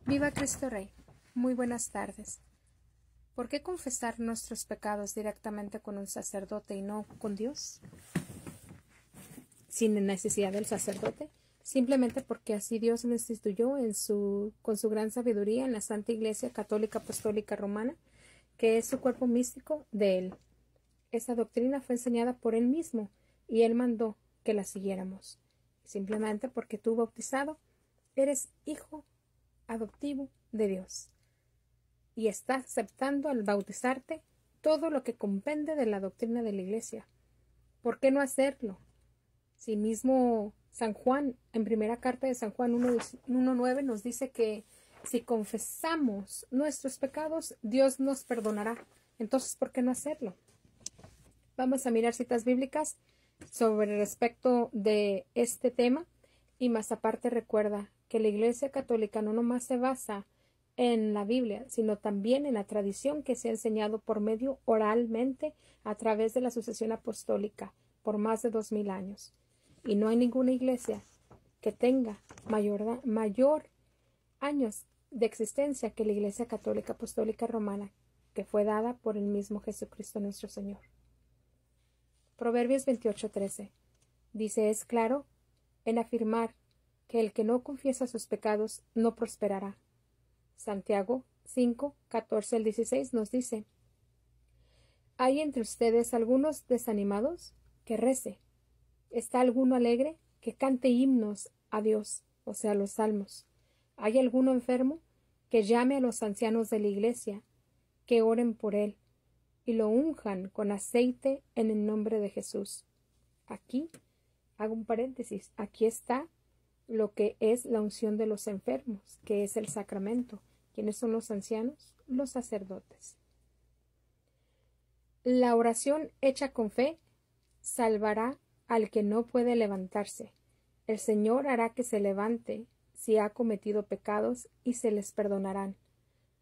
Viva Cristo Rey. Muy buenas tardes. ¿Por qué confesar nuestros pecados directamente con un sacerdote y no con Dios? Sin necesidad del sacerdote. Simplemente porque así Dios lo instituyó con su gran sabiduría en la Santa Iglesia Católica Apostólica Romana, que es su cuerpo místico de Él. Esa doctrina fue enseñada por Él mismo y Él mandó que la siguiéramos. Simplemente porque tú, bautizado, eres hijo adoptivo de Dios y estás aceptando al bautizarte todo lo que compende de la doctrina de la Iglesia. ¿Por qué no hacerlo? Si mismo San Juan, en primera carta de San Juan 1:9 nos dice que si confesamos nuestros pecados, Dios nos perdonará. Entonces, ¿por qué no hacerlo? Vamos a mirar citas bíblicas sobre respecto de este tema y más aparte recuerda que la Iglesia Católica no nomás se basa en la Biblia, sino también en la tradición que se ha enseñado por medio oralmente a través de la sucesión apostólica por más de 2000 años. Y no hay ninguna iglesia que tenga mayor años de existencia que la Iglesia Católica Apostólica Romana, que fue dada por el mismo Jesucristo nuestro Señor. Proverbios 28:13 dice: es claro en afirmar que el que no confiesa sus pecados no prosperará. Santiago 5:14-16 nos dice: ¿hay entre ustedes algunos desanimados? Que rece. ¿Está alguno alegre? Que cante himnos a Dios, o sea, los salmos. ¿Hay alguno enfermo? Que llame a los ancianos de la iglesia, que oren por él y lo unjan con aceite en el nombre de Jesús. Aquí, hago un paréntesis, aquí está lo que es la unción de los enfermos, que es el sacramento. ¿Quiénes son los ancianos? Los sacerdotes. La oración hecha con fe salvará al que no puede levantarse. El Señor hará que se levante si ha cometido pecados y se les perdonarán.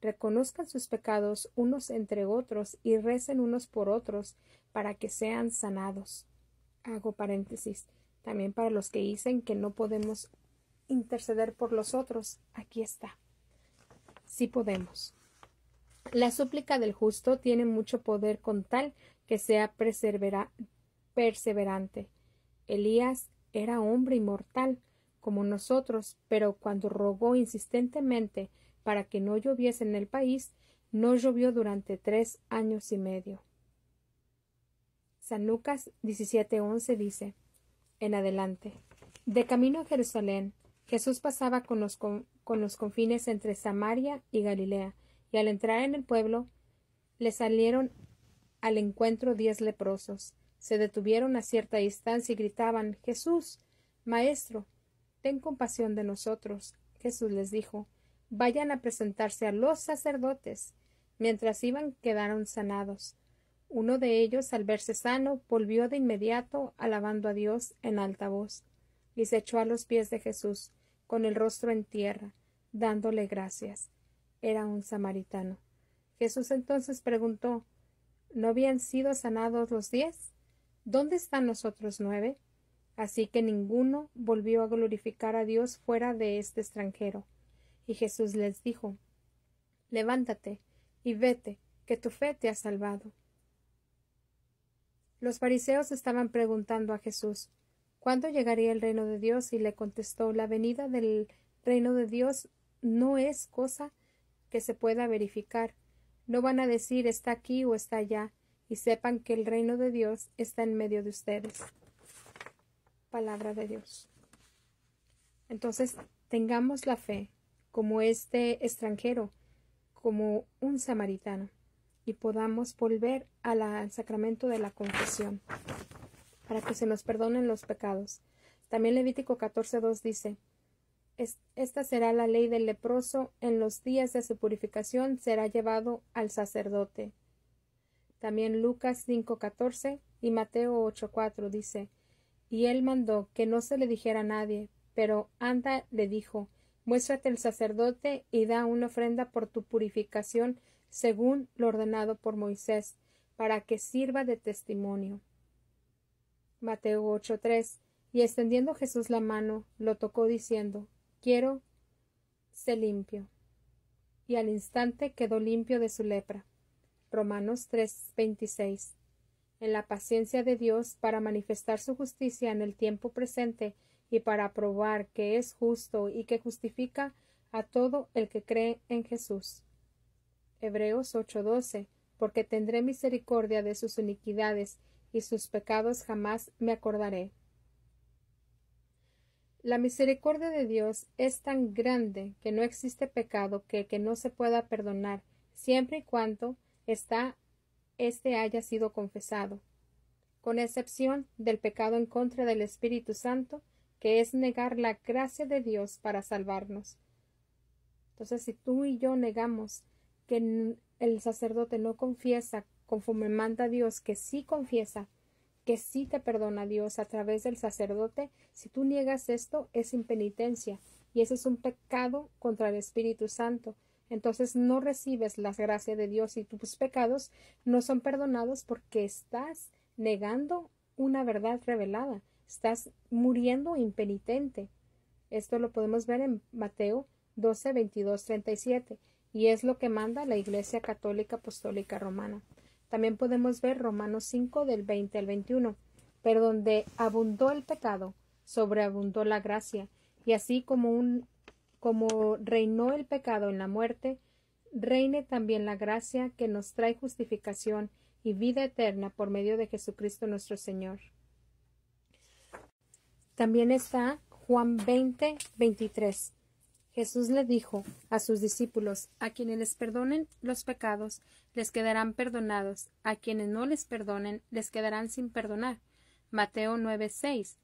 Reconozcan sus pecados unos entre otros y recen unos por otros para que sean sanados. Hago paréntesis. También para los que dicen que no podemos interceder por los otros, aquí está. Sí podemos. La súplica del justo tiene mucho poder con tal que sea perseverante. Elías era hombre inmortal como nosotros, pero cuando rogó insistentemente para que no lloviese en el país, no llovió durante 3 años y medio. San Lucas 17:11 dice, en adelante: de camino a Jerusalén, Jesús pasaba con los confines entre Samaria y Galilea, y al entrar en el pueblo, le salieron al encuentro 10 leprosos. Se detuvieron a cierta distancia y gritaban: Jesús, Maestro, ten compasión de nosotros. Jesús les dijo: vayan a presentarse a los sacerdotes. Mientras iban, quedaron sanados. Uno de ellos, al verse sano, volvió de inmediato alabando a Dios en alta voz, y se echó a los pies de Jesús, con el rostro en tierra, dándole gracias. Era un samaritano. Jesús entonces preguntó: ¿no habían sido sanados los 10? ¿Dónde están los otros 9? Así que ninguno volvió a glorificar a Dios fuera de este extranjero. Y Jesús les dijo: levántate y vete, que tu fe te ha salvado. Los fariseos estaban preguntando a Jesús: ¿cuándo llegaría el reino de Dios? Y le contestó: la venida del reino de Dios no es cosa que se pueda verificar. No van a decir está aquí o está allá, y sepan que el reino de Dios está en medio de ustedes. Palabra de Dios. Entonces, tengamos la fe como este extranjero, como un samaritano, y podamos volver al sacramento de la confesión, para que se nos perdonen los pecados. También Levítico 14:2 dice: esta será la ley del leproso, en los días de su purificación será llevado al sacerdote. También Lucas 5:14 y Mateo 8:4 dice: y él mandó que no se le dijera a nadie, pero anda, le dijo: muéstrate al sacerdote y da una ofrenda por tu purificación según lo ordenado por Moisés, para que sirva de testimonio. Mateo 8:3 y extendiendo Jesús la mano, lo tocó diciendo: quiero, sé limpio. y al instante quedó limpio de su lepra. Romanos 3:26. En la paciencia de Dios para manifestar su justicia en el tiempo presente y para probar que es justo y que justifica a todo el que cree en Jesús. Hebreos 8:12. Porque tendré misericordia de sus iniquidades y sus pecados jamás me acordaré. La misericordia de Dios es tan grande que no existe pecado que no se pueda perdonar, siempre y cuando éste haya sido confesado, con excepción del pecado en contra del Espíritu Santo, que es negar la gracia de Dios para salvarnos. Entonces, si tú y yo negamos que el sacerdote no confiesa conforme manda Dios, que sí confiesa, que sí te perdona Dios a través del sacerdote, si tú niegas esto, es impenitencia, y ese es un pecado contra el Espíritu Santo. Entonces no recibes la gracia de Dios y tus pecados no son perdonados porque estás negando una verdad revelada, estás muriendo impenitente. Esto lo podemos ver en Mateo 12, 22, 37, y es lo que manda la Iglesia Católica Apostólica Romana. También podemos ver Romanos 5 del 20 al 21, pero donde abundó el pecado, sobreabundó la gracia, y así como reinó el pecado en la muerte, reine también la gracia que nos trae justificación y vida eterna por medio de Jesucristo nuestro Señor. También está Juan 20, 23. Jesús le dijo a sus discípulos: a quienes les perdonen los pecados, les quedarán perdonados; a quienes no les perdonen, les quedarán sin perdonar. Mateo 9:6.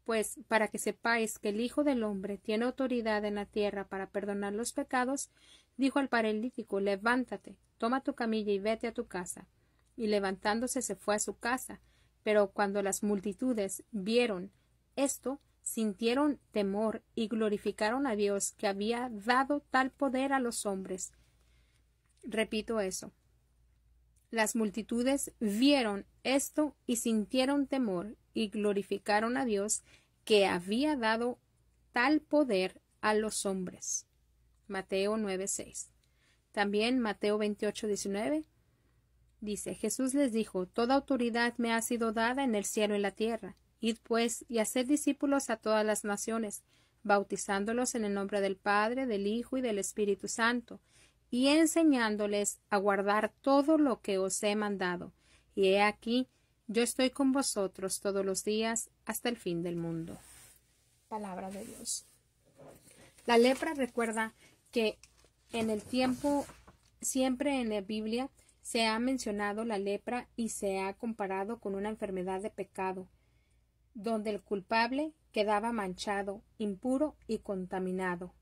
Pues para que sepáis que el Hijo del Hombre tiene autoridad en la tierra para perdonar los pecados, dijo al paralítico: levántate, toma tu camilla y vete a tu casa. Y levantándose se fue a su casa. Pero cuando las multitudes vieron esto, sintieron temor y glorificaron a Dios, que había dado tal poder a los hombres. Repito eso. Las multitudes vieron esto y sintieron temor y glorificaron a Dios, que había dado tal poder a los hombres. Mateo 9:6. También Mateo 28:19 dice: Jesús les dijo: toda autoridad me ha sido dada en el cielo y en la tierra. Id pues y haced discípulos a todas las naciones, bautizándolos en el nombre del Padre, del Hijo y del Espíritu Santo, y enseñándoles a guardar todo lo que os he mandado. Y he aquí, yo estoy con vosotros todos los días hasta el fin del mundo. Palabra de Dios. La lepra, recuerda que en el tiempo, siempre en la Biblia, se ha mencionado la lepra y se ha comparado con una enfermedad de pecado, donde el culpable quedaba manchado, impuro y contaminado.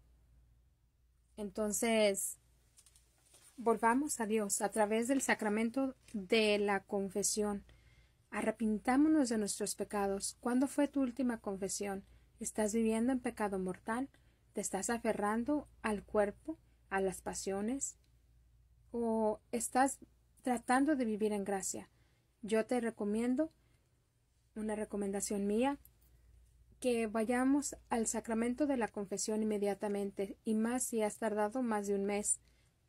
Entonces, volvamos a Dios a través del sacramento de la confesión. Arrepintámonos de nuestros pecados. ¿Cuándo fue tu última confesión? ¿Estás viviendo en pecado mortal? ¿Te estás aferrando al cuerpo, a las pasiones? ¿O estás tratando de vivir en gracia? Yo te recomiendo, una recomendación mía, que vayamos al sacramento de la confesión inmediatamente, y más si has tardado más de un mes,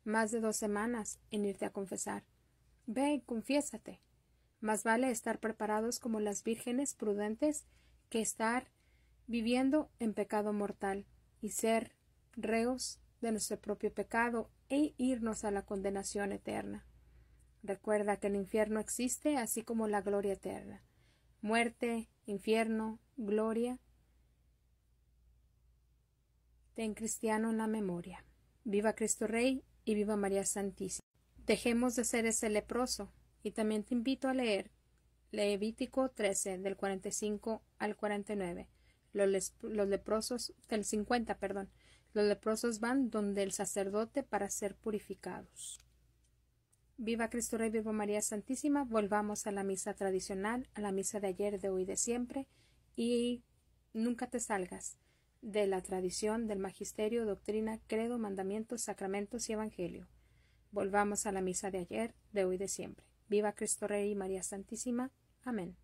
más de 2 semanas en irte a confesar. Ve y confiésate. Más vale estar preparados como las vírgenes prudentes que estar viviendo en pecado mortal y ser reos de nuestro propio pecado e irnos a la condenación eterna. Recuerda que el infierno existe, así como la gloria eterna. Muerte, infierno, gloria. Ten cristiano en la memoria. Viva Cristo Rey y viva María Santísima. Dejemos de ser ese leproso, y también te invito a leer Levítico 13 del 45 al 49. Los leprosos del 50, perdón. Los leprosos van donde el sacerdote para ser purificados. Viva Cristo Rey, viva María Santísima. Volvamos a la misa tradicional, a la misa de ayer, de hoy, de siempre, y nunca te salgas de la tradición del magisterio, doctrina, credo, mandamientos, sacramentos y evangelio. Volvamos a la misa de ayer, de hoy, de siempre. Viva Cristo Rey y María Santísima. Amén.